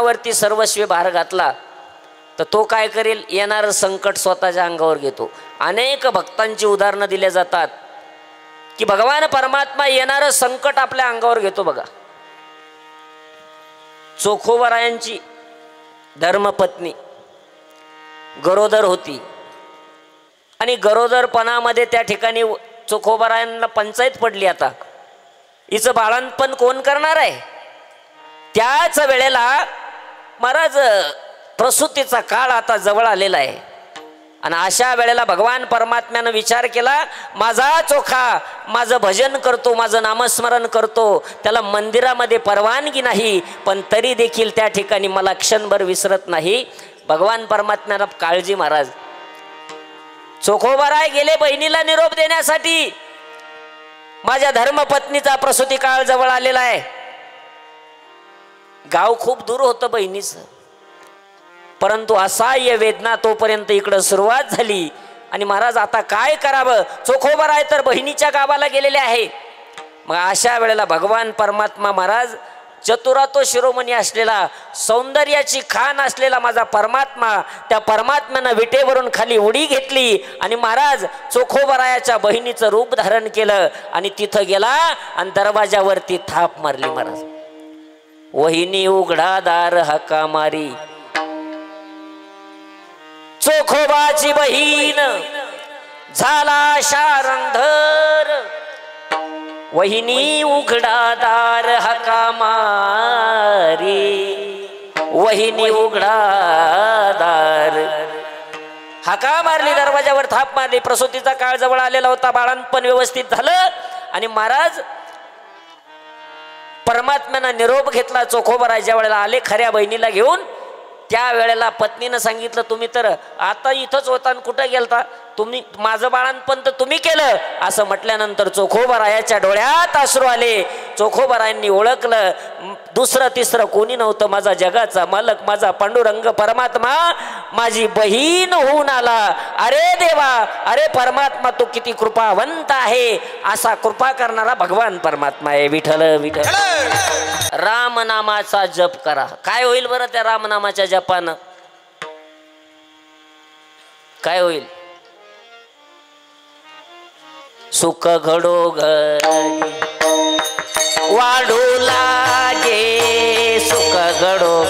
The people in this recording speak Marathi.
वरती सर्वस्वी भार घातला तर तो काय करेल, येणारं संकट स्वतःच्या अंगावर घेतो. अनेक भक्तांची उदाहरणं दिले जातात की भगवान परमात्मा येणारं संकट आपल्या अंगावर घेतो. बघा, चोखोबरायांची धर्मपत्नी गरोदर होती आणि गरोदरपणामध्ये त्या ठिकाणी चोखोबरायांना पंचायत पडली. आता हिचं बाळंतपण कोण करणार आहे. त्याच वेळेला महाराज प्रसूतीचा काळ आता जवळ आलेला आहे आणि अशा वेळेला भगवान परमात्म्यानं विचार केला, माझा चोखा माझं भजन करतो, माझं नामस्मरण करतो, त्याला मंदिरामध्ये परवानगी नाही, पण तरी देखील त्या ठिकाणी मला क्षणभर विसरत नाही. भगवान परमात्म्याला काळजी. महाराज चोखोबराय गेले बहिणीला निरोप देण्यासाठी, माझ्या धर्मपत्नीचा प्रसूती काळ जवळ आलेला आहे. गाव खूप दूर होतं बहिणीचं, परंतु असह्य वेदना तोपर्यंत इकडं सुरुवात झाली. आणि महाराज आता काय करावं, चोखोबराय तर बहिणीच्या गावाला गेलेले आहे. मग अशा वेळेला भगवान परमात्मा महाराज चतुरातो शिरोमणी असलेला, सौंदर्याची खान असलेला माझा परमात्मा, त्या परमात्म्यानं विटेवरून खाली उडी घेतली आणि महाराज चोखोबरायाच्या बहिणीचं रूप धारण केलं आणि तिथं गेला आणि दरवाजावरती थाप मारली. महाराज वहिनी उघडा दार हाका मारी, चोखोबाची बहीण झाला शारंधर, वहिनी उघडा दार हाका मारी, वहिनी उघडा दार हाका मारली, दरवाजावर थाप मारली. प्रसूतीचा काळ जवळ आलेला होता, बाळंतपण व्यवस्थित झालं आणि महाराज परमात्म्यानं निरोप घेतला. चोखोबराच्या वेळेला आले खऱ्या बहिणीला घेऊन. त्या वेळेला पत्नीनं सांगितलं, तुम्ही तर आता इथंच होता आणि कुठं गेलता, तुम्ही माझं बाळंतपण तर तुम्ही केलं. असं म्हटल्यानंतर चोखोबरायाच्या डोळ्यात अश्रू आले. चोखोबरायांनी ओळखलं, दुसरं तिसरं कोणी नव्हतं, माझा जगाचा मालक माझा पांडुरंग परमात्मा माझी बहीण होऊन आला. अरे देवा, अरे परमात्मा, तू किती कृपावंत आहे. असा कृपा करणारा भगवान परमात्मा आहे. विठ्ठल विठ्ठल. रामनामाचा जप करा. काय होईल बरं त्या रामनामाच्या जपानं? काय होईल? सुख घडोघडी वाढू लागे, सुख घडो